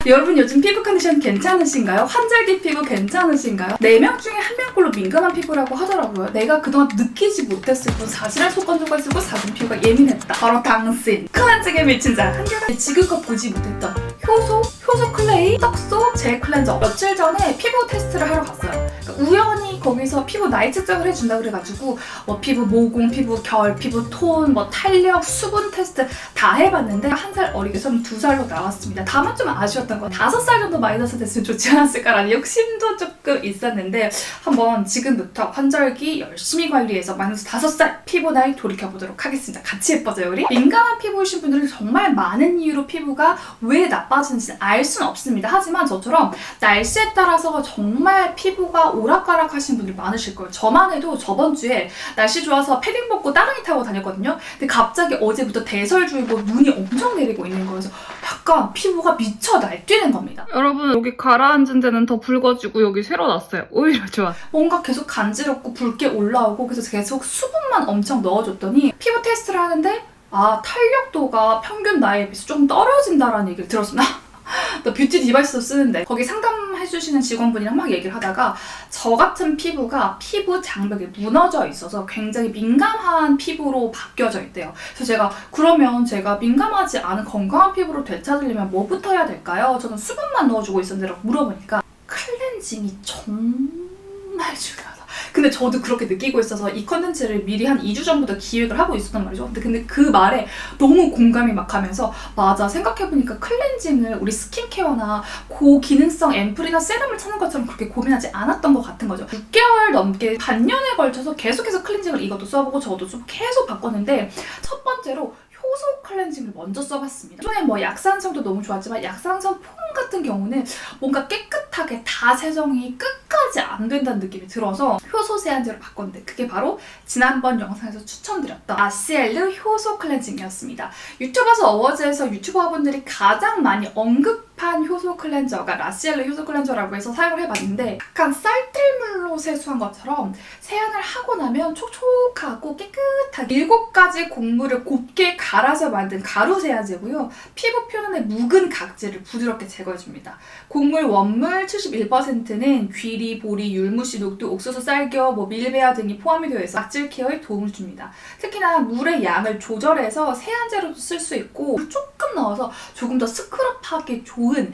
여러분 요즘 피부 컨디션 괜찮으신가요? 환절기 피부 괜찮으신가요? 4명 중에 1명꼴로 민감한 피부라고 하더라고요. 내가 그동안 느끼지 못했을 뿐 사실은 속건조가 쓰고 사진 피부가 예민했다. 바로 당신! 클렌징에 미친 자 한결같이 지금껏 보지 못했던 효소 클레이, 떡소, 젤 클렌저. 며칠 전에 피부 테스트를 하러 갔어요. 그러니까 우연히 거기서 피부 나이 측정을 해준다 그래가지고 피부 모공, 피부 결, 피부 톤, 탄력, 수분 테스트 다 해봤는데 1살 어리게 22살로 나왔습니다. 다만 좀 아쉬웠던 건 5살 정도 마이너스 됐으면 좋지 않았을까라는 욕심도 조금 있었는데 한번 지금부터 환절기 열심히 관리해서 마이너스 5살 피부 나이 돌이켜보도록 하겠습니다. 같이 예뻐져요 우리? 민감한 피부이신 분들은 정말 많은 이유로 피부가 왜 나빠지는지는 알 수는 없습니다. 하지만 저처럼 날씨에 따라서 정말 피부가 오락가락 하신 분들 많으실 거예요. 저만 해도 저번 주에 날씨 좋아서 패딩 벗고 따릉이 타고 다녔거든요. 근데 갑자기 어제부터 대설주의보 눈이 엄청 내리고 있는 거예요. 그래서 약간 피부가 미쳐 날뛰는 겁니다. 여러분 여기 가라앉은 데는 더 붉어지고 여기 새로 났어요. 오히려 좋아. 뭔가 계속 간지럽고 붉게 올라오고 그래서 계속 수분만 엄청 넣어줬더니 피부 테스트를 하는데 탄력도가 평균 나이에 비해서 좀 떨어진다라는 얘기를 들었습니다. 나 뷰티 디바이스도 쓰는데 거기 상담해주시는 직원분이랑 막 얘기를 하다가 저 같은 피부가 피부 장벽이 무너져 있어서 굉장히 민감한 피부로 바뀌어져 있대요. 그래서 그러면 제가 민감하지 않은 건강한 피부로 되찾으려면 뭐부터 해야 될까요? 저는 수분만 넣어주고 있었는데 물어보니까 클렌징이 정말 중요하다. 근데 저도 그렇게 느끼고 있어서 이 컨텐츠를 미리 한 2주 전부터 기획을 하고 있었단 말이죠. 근데 그 말에 너무 공감이 막 하면서 맞아, 생각해보니까 클렌징을 우리 스킨케어나 고기능성 앰플이나 세럼을 찾는 것처럼 그렇게 고민하지 않았던 것 같은 거죠. 6개월 넘게 반년에 걸쳐서 계속해서 클렌징을 이것도 써보고 저것도 좀 계속 바꿨는데 첫 번째로 효소 클렌징을 먼저 써봤습니다. 전에 약산성도 너무 좋았지만 약산성 폼 같은 경우는 뭔가 깨끗하게 다 세정이 끝까지 안 된다는 느낌이 들어서 효소 세안제로 바꿨는데 그게 바로 지난번 영상에서 추천드렸던 라시엘르 효소 클렌징이었습니다. 유튜버즈 어워즈에서 유튜버분들이 가장 많이 언급한 효소 클렌저가 라시엘르 효소 클렌저라고 해서 사용을 해봤는데 약간 쌀뜨물로 세수한 것처럼 세안을 하고 나면 촉촉하고 깨끗하게 7가지 곡물을 곱게 갈아서 만든 가루 세안제고요. 피부 표면의 묵은 각질을 부드럽게 제거해줍니다. 곡물 원물 71%는 귀리, 보리, 율무시, 녹두, 옥수수, 쌀겨, 밀베아 등이 포함이 되어 있어 각질 케어에 도움을 줍니다. 특히나 물의 양을 조절해서 세안제로도 쓸 수 있고 물 조금 넣어서 조금 더 스크럽하기 좋은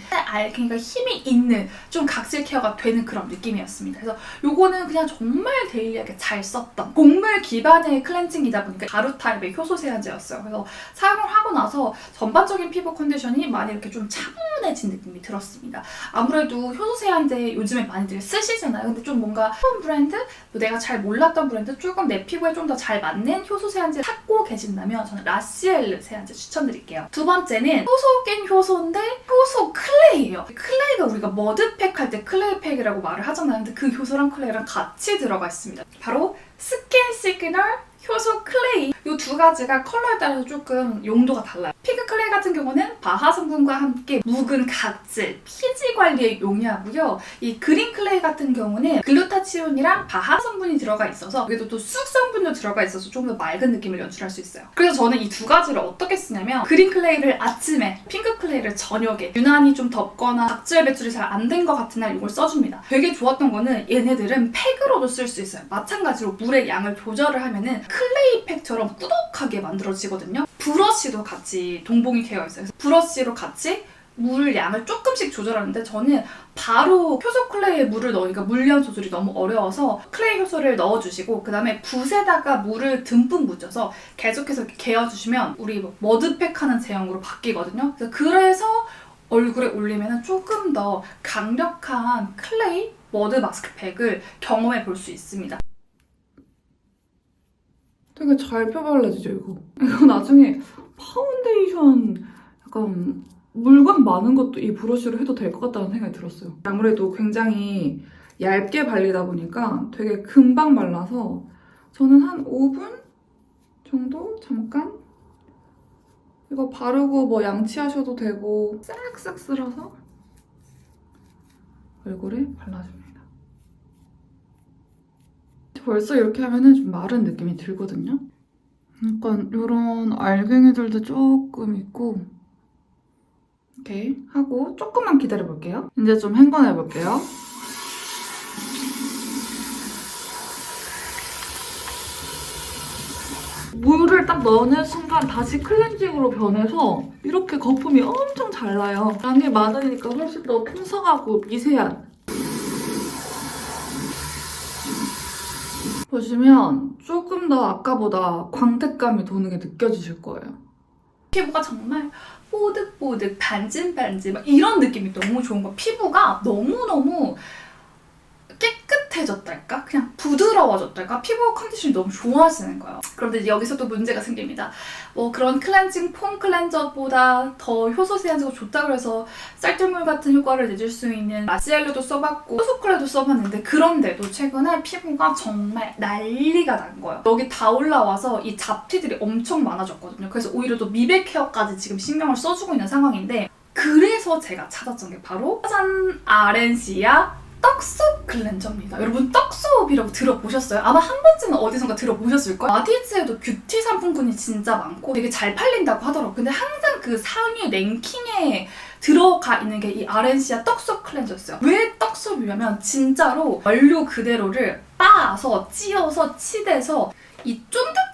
그러니까 힘이 있는 좀 각질 케어가 되는 그런 느낌이었습니다. 그래서 요거는 그냥 정말 데일리하게 잘 썼던 곡물 기반의 클렌징이다 보니까 가루 타입의 효소 세안제였어요. 그래서 사용을 하고 나서 전반적인 피부 컨디션이 많이 이렇게 좀 차분해진 느낌이 들었습니다. 아무래도 효소 세안제 요즘에 많이들 쓰시잖아요. 근데 좀 뭔가 새로운 브랜드, 내가 잘 몰랐던 브랜드, 조금 내 피부에 좀 더 잘 맞는 효소 세안제 찾고 계신다면 저는 라시엘르 세안제 추천드릴게요. 두 번째는 효소긴 효소인데 효소 클레이예요. 클레이가 우리가 머드팩 할 때 클레이팩이라고 말을 하잖아요. 근데 그 효소랑 클레이랑 같이 들어가 있습니다. 바로 스킨 시그널 효소 클레이. 이 두 가지가 컬러에 따라서 조금 용도가 달라요. 핑크 클레이 같은 경우는 바하 성분과 함께 묵은 각질, 피지 관리에 용이하고요. 이 그린 클레이 같은 경우는 글루타치온이랑 바하 성분이 들어가 있어서 여기도 또 쑥 성분도 들어가 있어서 좀 더 맑은 느낌을 연출할 수 있어요. 그래서 저는 이 두 가지를 어떻게 쓰냐면 그린 클레이를 아침에, 핑크 클레이를 저녁에 유난히 좀 덥거나 각질 배출이 잘 안 된 것 같은 날 이걸 써줍니다. 되게 좋았던 거는 얘네들은 팩으로도 쓸 수 있어요. 마찬가지로 물의 양을 조절을 하면은 클레이 팩처럼 꾸덕하게 만들어지거든요. 브러쉬도 같이 동봉이 되어 있어요. 그래서 브러쉬로 같이 물 양을 조금씩 조절하는데 저는 바로 효소 클레이에 물을 넣으니까 물량 조절이 너무 어려워서 클레이 효소를 넣어주시고 그 다음에 붓에다가 물을 듬뿍 묻혀서 계속해서 이렇게 개어주시면 우리 머드팩 하는 제형으로 바뀌거든요. 그래서 얼굴에 올리면 조금 더 강력한 클레이 머드 마스크팩을 경험해 볼 수 있습니다. 되게 잘 펴발라지죠, 이거? 이거 나중에 파운데이션 약간 물광 많은 것도 이 브러쉬로 해도 될 것 같다는 생각이 들었어요. 아무래도 굉장히 얇게 발리다 보니까 되게 금방 말라서 저는 한 5분 정도 잠깐 이거 바르고 양치하셔도 되고 싹싹 쓸어서 얼굴에 발라줍니다. 벌써 이렇게 하면은 좀 마른 느낌이 들거든요. 약간 이런 알갱이들도 조금 있고 이렇게 하고 조금만 기다려볼게요. 이제 좀 헹궈내볼게요. 물을 딱 넣는 순간 다시 클렌징으로 변해서 이렇게 거품이 엄청 잘 나요. 양이 많으니까 훨씬 더 풍성하고 미세한. 보시면 조금 더 아까보다 광택감이 도는 게 느껴지실 거예요. 피부가 정말 뽀득뽀득 반질반질 막 이런 느낌이 너무 좋은 거야. 피부가 너무너무 깨끗해졌달까? 그냥 부드러워졌달까? 피부 컨디션이 너무 좋아지는 거예요. 그런데 여기서 또 문제가 생깁니다. 뭐 그런 클렌징 폼 클렌저보다 더 효소 세안제가 좋다고 해서 쌀뜨물 같은 효과를 내줄 수 있는 마시엘로도 써봤고 소스쿨레도 써봤는데 그런데도 최근에 피부가 정말 난리가 난 거예요. 여기 다 올라와서 이 잡티들이 엄청 많아졌거든요. 그래서 오히려 또 미백 케어까지 지금 신경을 써주고 있는 상황인데 그래서 제가 찾았던 게 바로 짠! 아렌시아 떡소업 클렌저입니다. 여러분 떡소업이라고 들어보셨어요? 아마 한 번쯤은 어디선가 들어보셨을 거예요. 마디즈에도 뷰티 상품군이 진짜 많고 되게 잘 팔린다고 하더라고요. 근데 항상 그 상위 랭킹에 들어가 있는 게 이 아렌시아 떡소업 클렌저였어요. 왜 떡소업이냐면 진짜로 원료 그대로를 빻아서 찧어서 치대서 이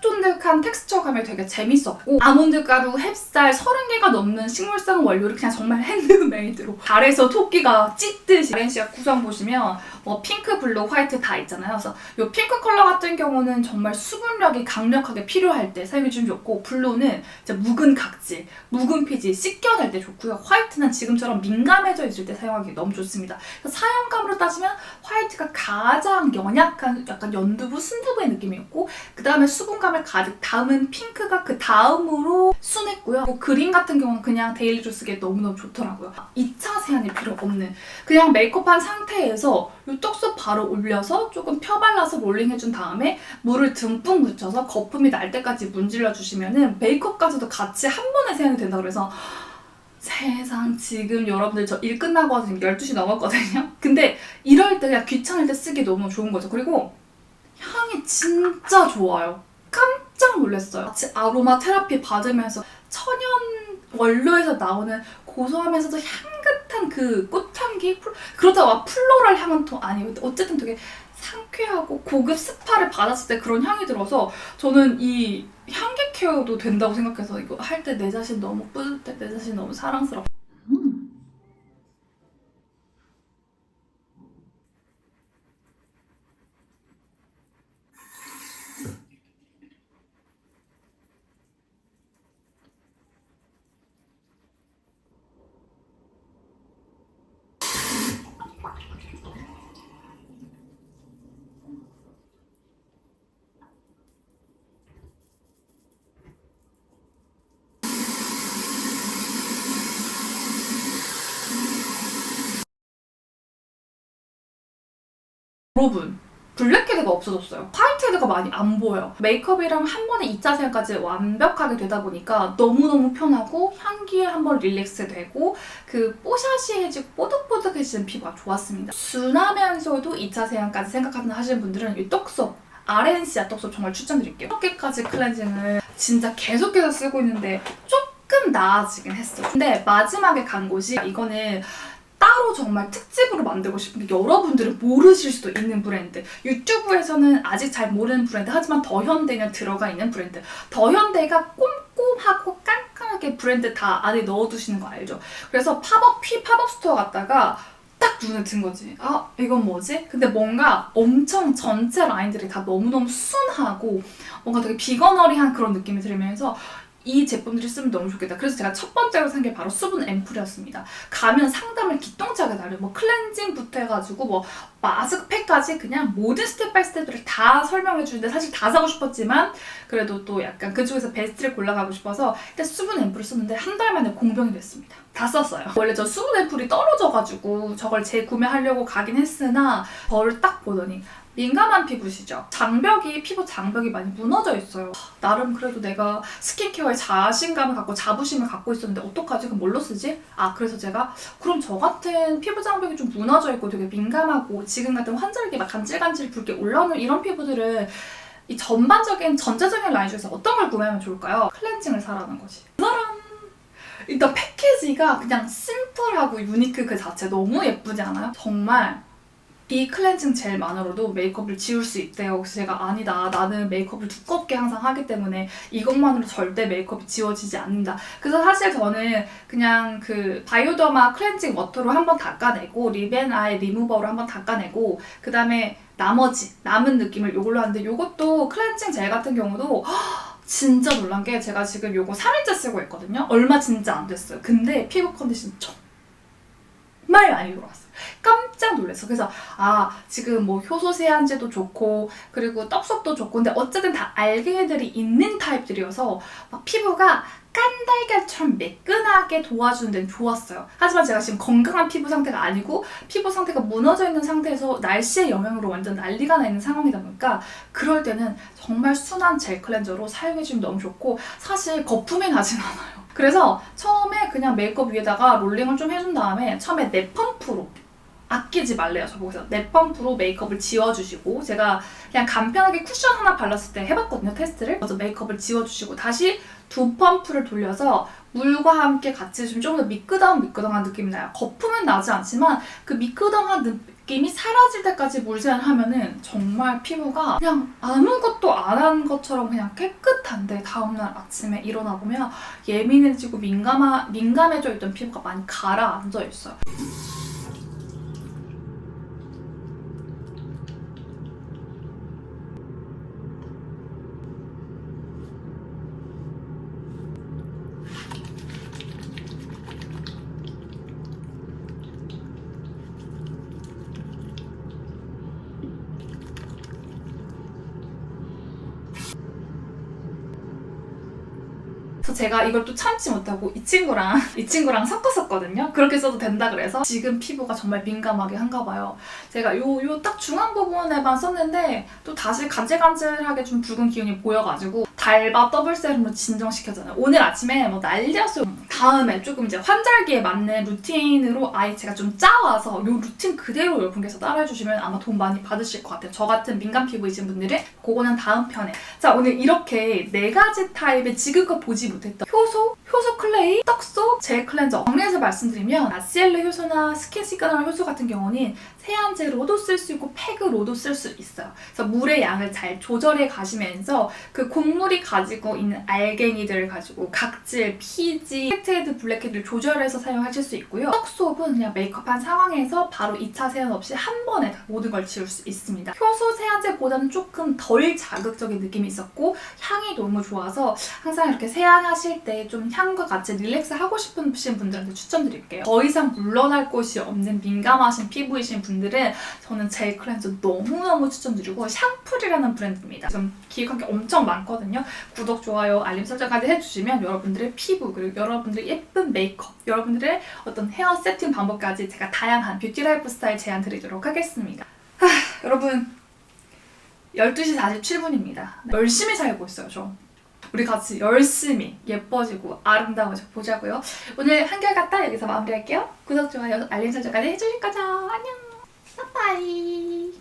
쫀득쫀득한 텍스처감이 되게 재밌었고 아몬드 가루, 햅쌀 30개가 넘는 식물성 원료를 그냥 정말 핸드메이드로 달에서 토끼가 찢듯이 아렌시아 구성 보시면 뭐 핑크, 블루, 화이트 다 있잖아요. 그래서 이 핑크 컬러 같은 경우는 정말 수분력이 강력하게 필요할 때 사용해주면 좋고 블루는 이제 묵은 각질, 묵은 피지 씻겨낼 때 좋고요. 화이트는 지금처럼 민감해져 있을 때 사용하기 너무 좋습니다. 그래서 사용감으로 따지면 화이트가 가장 연약한 약간 연두부, 순두부의 느낌이었고 그 다음에 수분감을 가득 담은 핑크가 그 다음으로 순했고요. 뭐 그린 같은 경우는 그냥 데일리로 쓰기에 너무너무 좋더라고요. 2차 세안이 필요 없는 그냥 메이크업한 상태에서 이 떡소 바로 올려서 조금 펴발라서 롤링해준 다음에 물을 듬뿍 묻혀서 거품이 날 때까지 문질러 주시면은 메이크업까지도 같이 한 번에 세안이 된다고 그래서 세상 지금 여러분들 저 일 끝나고 와서 지금 12시 넘었거든요. 근데 이럴 때 그냥 귀찮을 때 쓰기 너무 좋은 거죠. 그리고 향이 진짜 좋아요. 깜짝 놀랐어요. 마치 아로마 테라피 받으면서 천연 원료에서 나오는 고소하면서도 향긋한 그 꽃향기? 그렇다고 막 플로럴 향은 또 아니고 어쨌든 되게 상쾌하고 고급 스파를 받았을 때 그런 향이 들어서 저는 이 향기 케어도 된다고 생각해서 이거 할 때 내 자신 너무 뿌듯해, 내 자신 너무 사랑스럽고 여러분 블랙헤드가 없어졌어요. 화이트헤드가 많이 안 보여요. 메이크업이랑 한 번에 2차 세안까지 완벽하게 되다 보니까 너무너무 편하고 향기에 한번 릴렉스 되고 그 뽀샤시해지고 뽀득뽀득해지는 피부가 좋았습니다. 순하면서도 2차 세안까지 하시는 분들은 이 떡소 아렌시아 떡소 정말 추천드릴게요. 이렇게까지 클렌징을 진짜 계속해서 쓰고 있는데 조금 나아지긴 했어요. 근데 마지막에 간 곳이 이거는 따로 정말 특집으로 만들고 싶은 게 여러분들은 모르실 수도 있는 브랜드. 유튜브에서는 아직 잘 모르는 브랜드 하지만 더현대는 들어가 있는 브랜드. 더현대가 꼼꼼하고 깐깐하게 브랜드 다 안에 넣어두시는 거 알죠? 그래서 팝업 스토어 갔다가 딱 눈에 든 거지. 아 이건 뭐지? 근데 뭔가 엄청 전체 라인들이 다 너무너무 순하고 뭔가 되게 비거너리한 그런 느낌이 들면서 이 제품들을 쓰면 너무 좋겠다. 그래서 제가 첫 번째로 산 게 바로 수분 앰플이었습니다. 가면 상담을 기똥차게 다뤄요. 뭐 클렌징부터 해가지고 뭐 마스크팩까지 그냥 모든 스텝 바이 스텝들을 다 설명해 주는데 사실 다 사고 싶었지만 그래도 또 약간 그중에서 베스트를 골라가고 싶어서 일단 수분 앰플을 썼는데 한 달 만에 공병이 됐습니다. 다 썼어요. 원래 저 수분 앰플이 떨어져가지고 저걸 재구매하려고 가긴 했으나 저를 딱 보더니 민감한 피부시죠? 피부 장벽이 많이 무너져 있어요. 나름 그래도 내가 스킨케어에 자신감을 갖고 자부심을 갖고 있었는데 어떡하지? 그럼 뭘로 쓰지? 그래서 제가 그럼 저 같은 피부 장벽이 좀 무너져 있고 되게 민감하고 지금 같은 환절기 막 간질간질 붉게 올라오는 이런 피부들은 이 전체적인 라인 중에서 어떤 걸 구매하면 좋을까요? 클렌징을 사라는 거지. 일단 패키지가 그냥 심플하고 유니크 그 자체 너무 예쁘지 않아요? 정말 이 클렌징 젤만으로도 메이크업을 지울 수 있대요. 그래서 제가 아니다. 나는 메이크업을 두껍게 항상 하기 때문에 이것만으로 절대 메이크업이 지워지지 않는다. 그래서 사실 저는 그냥 그 바이오더마 클렌징 워터로 한번 닦아내고 립앤아이 리무버로 한번 닦아내고 그 다음에 나머지 남은 느낌을 이걸로 하는데 이것도 클렌징 젤 같은 경우도 진짜 놀란 게 제가 지금 이거 3일째 쓰고 있거든요. 얼마 진짜 안 됐어요. 근데 피부 컨디션 정말 많이 돌아왔어요. 깜짝 놀랐어. 그래서 지금 뭐 효소 세안제도 좋고 그리고 떡속도 좋고 근데 어쨌든 다 알갱이들이 있는 타입들이어서 막 피부가 깐달걀처럼 매끈하게 도와주는 데는 좋았어요. 하지만 제가 지금 건강한 피부 상태가 아니고 피부 상태가 무너져 있는 상태에서 날씨의 영향으로 완전 난리가 나 있는 상황이다 보니까 그럴 때는 정말 순한 젤 클렌저로 사용해주면 너무 좋고 사실 거품이 나진 않아요. 그래서 처음에 그냥 메이크업 위에다가 롤링을 좀 해준 다음에 처음에 넷펌프로 아끼지 말래요. 저보고서 넷펌프로 메이크업을 지워주시고 제가 그냥 간편하게 쿠션 하나 발랐을 때 해봤거든요. 테스트를. 그래서 메이크업을 지워주시고 다시 2펌프를 돌려서 물과 함께 같이 해주면 좀 더 미끄덩한 느낌이 나요. 거품은 나지 않지만 그 미끄덩한 느낌이 사라질 때까지 물 세안하면은 정말 피부가 그냥 아무것도 안 한 것처럼 그냥 깨끗한데 다음날 아침에 일어나 보면 예민해지고 민감해져 있던 피부가 많이 가라앉아 있어요. 그래서 제가 이걸 또 참지 못하고 이 친구랑 섞었었거든요. 그렇게 써도 된다 그래서 지금 피부가 정말 민감하게 한가 봐요. 제가 요 딱 중앙 부분에만 썼는데 또 다시 간질간질하게 좀 붉은 기운이 보여가지고 달바 더블 세럼으로 진정시켰잖아요. 오늘 아침에 뭐 난리였어요. 다음에 조금 이제 환절기에 맞는 루틴으로 아예 제가 좀 짜와서 요 루틴 그대로 여러분께서 따라해주시면 아마 도움 많이 받으실 것 같아요. 저 같은 민감 피부이신 분들은 그거는 다음 편에. 자, 오늘 이렇게 4가지 타입의 지금껏 보지 못했던 효소 클레이, 떡소, 젤 클렌저 정리해서 말씀드리면 라시엘르 효소나 스킨 시그널 효소 같은 경우는 세안제로도 쓸 수 있고 팩으로도 쓸 수 있어요. 그래서 물의 양을 잘 조절해 가시면서 그 곡물이 가지고 있는 알갱이들을 가지고 각질, 피지, 화이트헤드, 블랙헤드를 조절해서 사용하실 수 있고요. 떡소은 그냥 메이크업한 상황에서 바로 2차 세안 없이 한 번에 모든 걸 지울 수 있습니다. 효소 세안제보다는 조금 덜 자극적인 느낌이 있었고 향이 너무 좋아서 항상 이렇게 세안하실 때 좀 향과 같이 릴렉스 하고 싶으신 분들한테 추천드릴게요. 더 이상 물러날 곳이 없는 민감하신 피부이신 분들은 저는 젤 클렌저 너무너무 추천드리고 샹풀이라는 브랜드입니다. 지금 기획한 게 엄청 많거든요. 구독, 좋아요, 알림 설정까지 해주시면 여러분들의 피부 그리고 여러분들의 예쁜 메이크업, 여러분들의 어떤 헤어 세팅 방법까지 제가 다양한 뷰티 라이프 스타일 제안 드리도록 하겠습니다. 여러분 12시 47분입니다. 열심히 살고 있어요, 저. 우리 같이 열심히 예뻐지고 아름다워져 보자고요. 오늘 한결같다 여기서 마무리할게요. 구독, 좋아요, 알림 설정까지 해주실 거죠? 안녕. 빠이빠이.